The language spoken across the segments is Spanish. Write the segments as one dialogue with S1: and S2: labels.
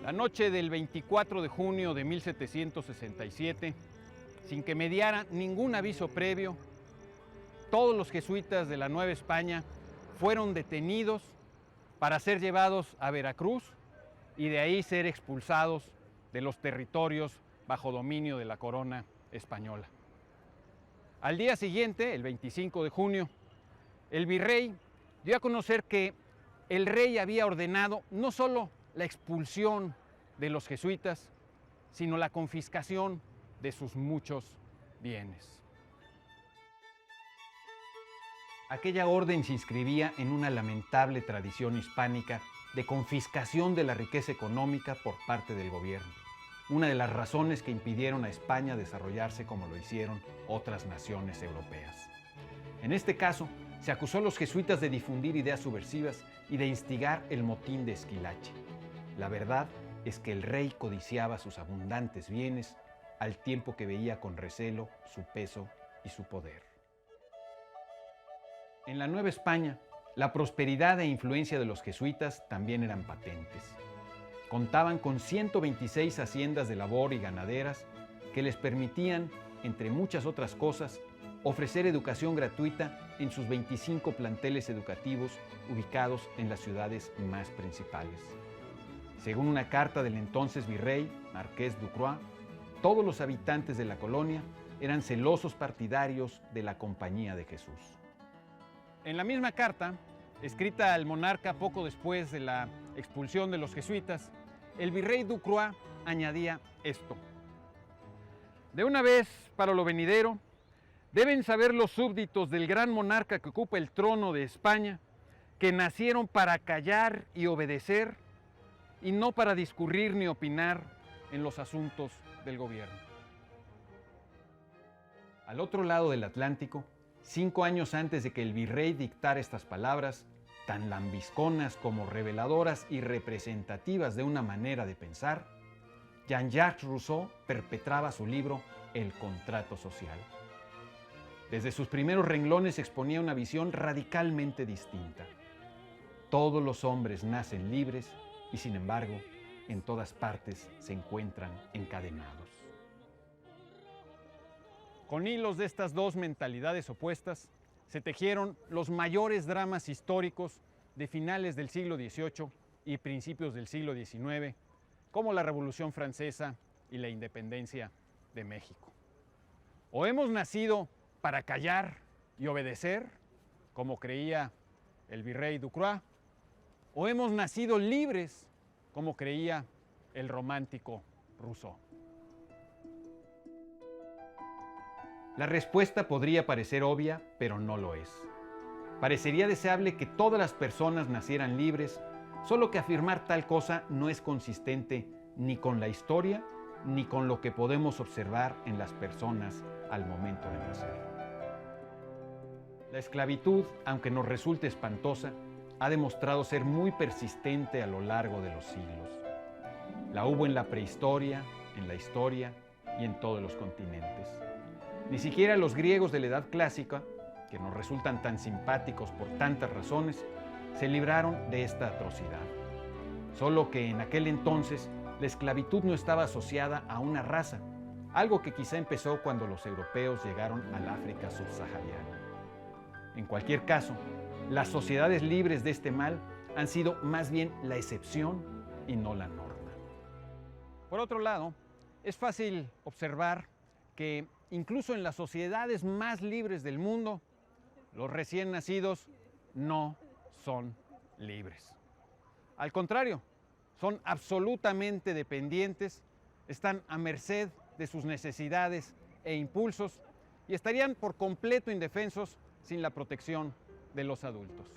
S1: La noche del 24 de junio de 1767, sin que mediara ningún aviso previo, todos los jesuitas de la Nueva España fueron detenidos para ser llevados a Veracruz y de ahí ser expulsados de los territorios bajo dominio de la corona española. Al día siguiente, el 25 de junio, el virrey dio a conocer que el rey había ordenado no solo la expulsión de los jesuitas, sino la confiscación de sus muchos bienes. Aquella orden se inscribía en una lamentable tradición hispánica de confiscación de la riqueza económica por parte del gobierno, una de las razones que impidieron a España desarrollarse como lo hicieron otras naciones europeas. En este caso, se acusó a los jesuitas de difundir ideas subversivas y de instigar el motín de Esquilache. La verdad es que el rey codiciaba sus abundantes bienes al tiempo que veía con recelo su peso y su poder. En la Nueva España, la prosperidad e influencia de los jesuitas también eran patentes. Contaban con 126 haciendas de labor y ganaderas que les permitían, entre muchas otras cosas, ofrecer educación gratuita en sus 25 planteles educativos ubicados en las ciudades más principales. Según una carta del entonces virrey, Marqués Ducroix, todos los habitantes de la colonia eran celosos partidarios de la Compañía de Jesús. En la misma carta, escrita al monarca poco después de la expulsión de los jesuitas, el virrey Ducroix añadía esto: de una vez para lo venidero, deben saber los súbditos del gran monarca que ocupa el trono de España, que nacieron para callar y obedecer, y no para discurrir ni opinar en los asuntos del gobierno. Al otro lado del Atlántico, 5 años antes de que el virrey dictara estas palabras, tan lambisconas como reveladoras y representativas de una manera de pensar, Jean-Jacques Rousseau perpetraba su libro El Contrato Social. Desde sus primeros renglones exponía una visión radicalmente distinta. Todos los hombres nacen libres y, sin embargo, en todas partes se encuentran encadenados. Con hilos de estas dos mentalidades opuestas, se tejieron los mayores dramas históricos de finales del siglo XVIII y principios del siglo XIX, como la Revolución Francesa y la independencia de México. O hemos nacido para callar y obedecer, como creía el virrey Ducroix, o hemos nacido libres, como creía el romántico Rousseau. La respuesta podría parecer obvia, pero no lo es. Parecería deseable que todas las personas nacieran libres, solo que afirmar tal cosa no es consistente ni con la historia, ni con lo que podemos observar en las personas al momento de nacer. La esclavitud, aunque nos resulte espantosa, ha demostrado ser muy persistente a lo largo de los siglos. La hubo en la prehistoria, en la historia y en todos los continentes. Ni siquiera los griegos de la Edad Clásica, que nos resultan tan simpáticos por tantas razones, se libraron de esta atrocidad. Solo que en aquel entonces la esclavitud no estaba asociada a una raza, algo que quizá empezó cuando los europeos llegaron al África subsahariana. En cualquier caso, las sociedades libres de este mal han sido más bien la excepción y no la norma. Por otro lado, es fácil observar que incluso en las sociedades más libres del mundo, los recién nacidos no son libres. Al contrario, son absolutamente dependientes, están a merced de sus necesidades e impulsos y estarían por completo indefensos sin la protección de los adultos.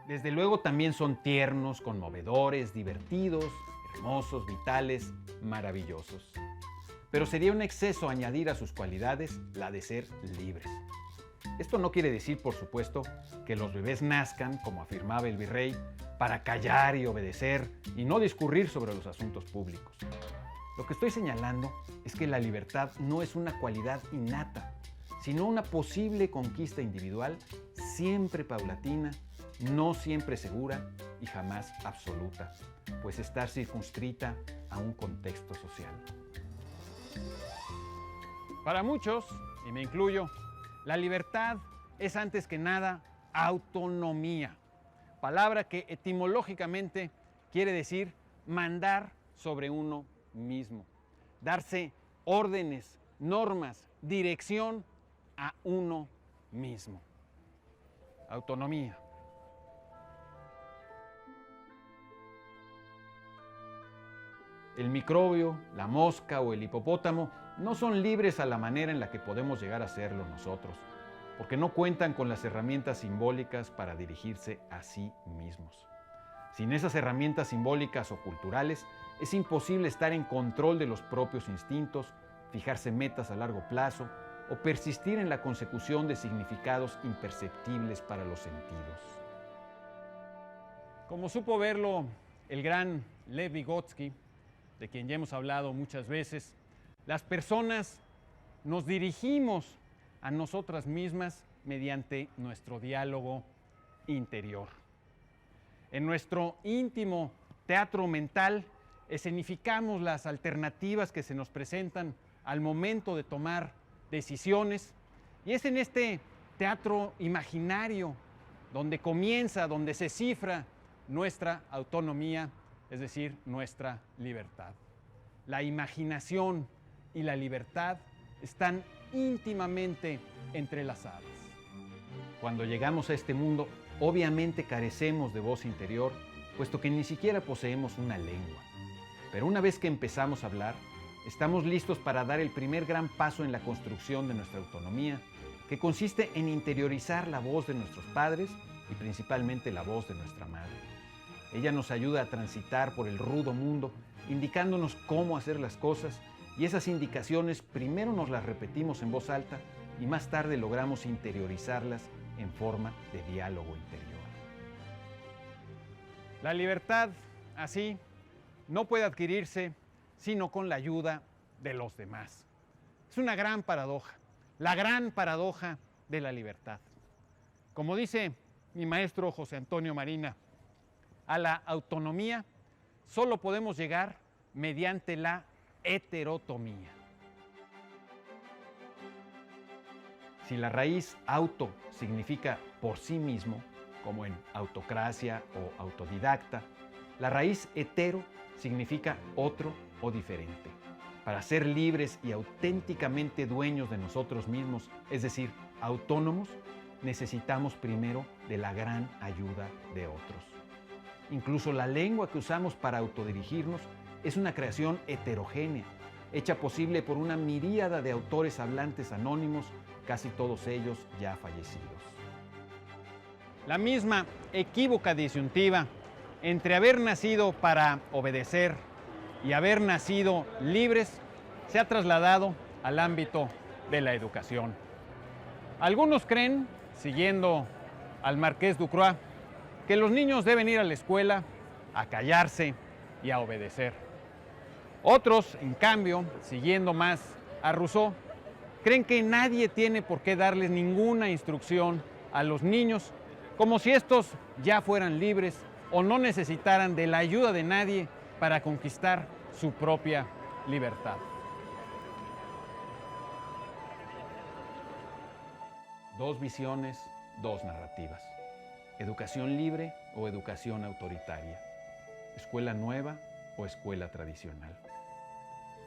S1: Desde luego también son tiernos, conmovedores, divertidos, hermosos, vitales, maravillosos. Pero sería un exceso añadir a sus cualidades la de ser libres. Esto no quiere decir, por supuesto, que los bebés nazcan, como afirmaba el virrey, para callar y obedecer y no discurrir sobre los asuntos públicos. Lo que estoy señalando es que la libertad no es una cualidad innata, sino una posible conquista individual, siempre paulatina, no siempre segura y jamás absoluta, pues está circunscrita a un contexto social. Para muchos, y me incluyo, la libertad es antes que nada autonomía, palabra que etimológicamente quiere decir mandar sobre uno mismo, darse órdenes, normas, dirección a uno mismo. Autonomía. El microbio, la mosca o el hipopótamo no son libres a la manera en la que podemos llegar a serlo nosotros, porque no cuentan con las herramientas simbólicas para dirigirse a sí mismos. Sin esas herramientas simbólicas o culturales, es imposible estar en control de los propios instintos, fijarse metas a largo plazo o persistir en la consecución de significados imperceptibles para los sentidos. Como supo verlo el gran Lev Vygotsky, de quien ya hemos hablado muchas veces, las personas nos dirigimos a nosotras mismas mediante nuestro diálogo interior. En nuestro íntimo teatro mental escenificamos las alternativas que se nos presentan al momento de tomar decisiones, y es en este teatro imaginario donde comienza, donde se cifra nuestra autonomía, es decir, nuestra libertad. La imaginación y la libertad están íntimamente entrelazadas. Cuando llegamos a este mundo, obviamente carecemos de voz interior, puesto que ni siquiera poseemos una lengua. Pero una vez que empezamos a hablar, estamos listos para dar el primer gran paso en la construcción de nuestra autonomía, que consiste en interiorizar la voz de nuestros padres y principalmente la voz de nuestra madre. Ella nos ayuda a transitar por el rudo mundo, indicándonos cómo hacer las cosas, y esas indicaciones primero nos las repetimos en voz alta y más tarde logramos interiorizarlas en forma de diálogo interior. La libertad, así, no puede adquirirse sino con la ayuda de los demás. Es una gran paradoja, la gran paradoja de la libertad. Como dice mi maestro José Antonio Marina, a la autonomía solo podemos llegar mediante la heterotomía. Si la raíz auto significa por sí mismo, como en autocracia o autodidacta, la raíz hetero significa otro o diferente. Para ser libres y auténticamente dueños de nosotros mismos, es decir, autónomos, necesitamos primero de la gran ayuda de otros. Incluso la lengua que usamos para autodirigirnos es una creación heterogénea, hecha posible por una miríada de autores hablantes anónimos, casi todos ellos ya fallecidos. La misma equívoca disyuntiva entre haber nacido para obedecer y haber nacido libres se ha trasladado al ámbito de la educación. Algunos creen, siguiendo al Marqués Ducroix, que los niños deben ir a la escuela a callarse y a obedecer. Otros, en cambio, siguiendo más a Rousseau, creen que nadie tiene por qué darles ninguna instrucción a los niños, como si estos ya fueran libres o no necesitaran de la ayuda de nadie para conquistar su propia libertad. Dos visiones, dos narrativas. Educación libre o educación autoritaria. Escuela nueva o escuela tradicional.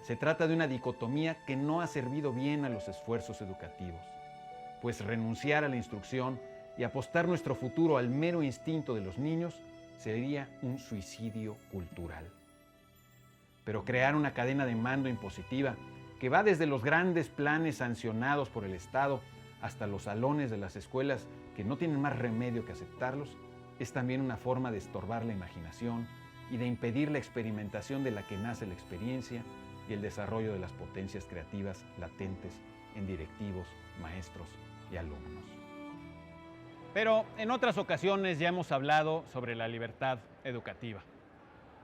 S1: Se trata de una dicotomía que no ha servido bien a los esfuerzos educativos, pues renunciar a la instrucción y apostar nuestro futuro al mero instinto de los niños sería un suicidio cultural. Pero crear una cadena de mando impositiva que va desde los grandes planes sancionados por el Estado hasta los salones de las escuelas que no tienen más remedio que aceptarlos, es también una forma de estorbar la imaginación y de impedir la experimentación de la que nace la experiencia y el desarrollo de las potencias creativas latentes en directivos, maestros y alumnos. Pero en otras ocasiones ya hemos hablado sobre la libertad educativa.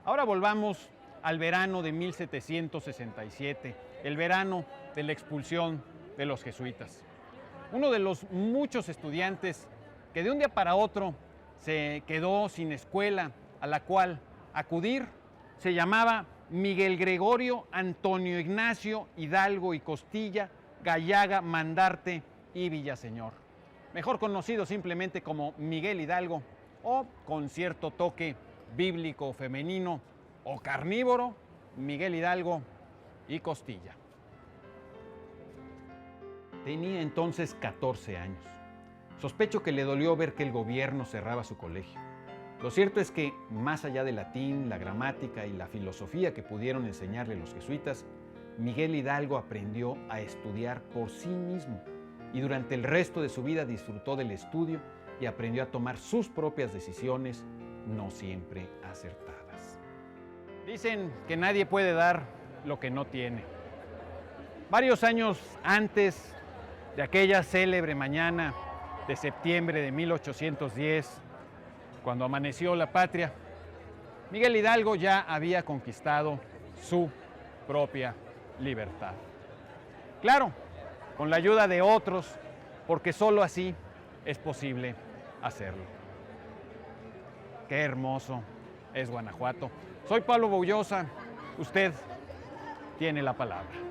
S1: Ahora volvamos al verano de 1767, el verano de la expulsión de los jesuitas. Uno de los muchos estudiantes que de un día para otro se quedó sin escuela a la cual acudir. Se llamaba Miguel Gregorio Antonio Ignacio Hidalgo y Costilla Gallaga Mandarte y Villaseñor, mejor conocido simplemente como Miguel Hidalgo, o con cierto toque bíblico femenino o carnívoro, Miguel Hidalgo y Costilla. Tenía entonces 14 años. Sospecho que le dolió ver que el gobierno cerraba su colegio. Lo cierto es que, más allá del latín, la gramática y la filosofía que pudieron enseñarle los jesuitas, Miguel Hidalgo aprendió a estudiar por sí mismo y durante el resto de su vida disfrutó del estudio y aprendió a tomar sus propias decisiones, no siempre acertadas. Dicen que nadie puede dar lo que no tiene. Varios años antes de aquella célebre mañana de septiembre de 1810, cuando amaneció la patria, Miguel Hidalgo ya había conquistado su propia libertad. Claro, con la ayuda de otros, porque solo así es posible hacerlo. Qué hermoso es Guanajuato. Soy Pablo Boullosa, usted tiene la palabra.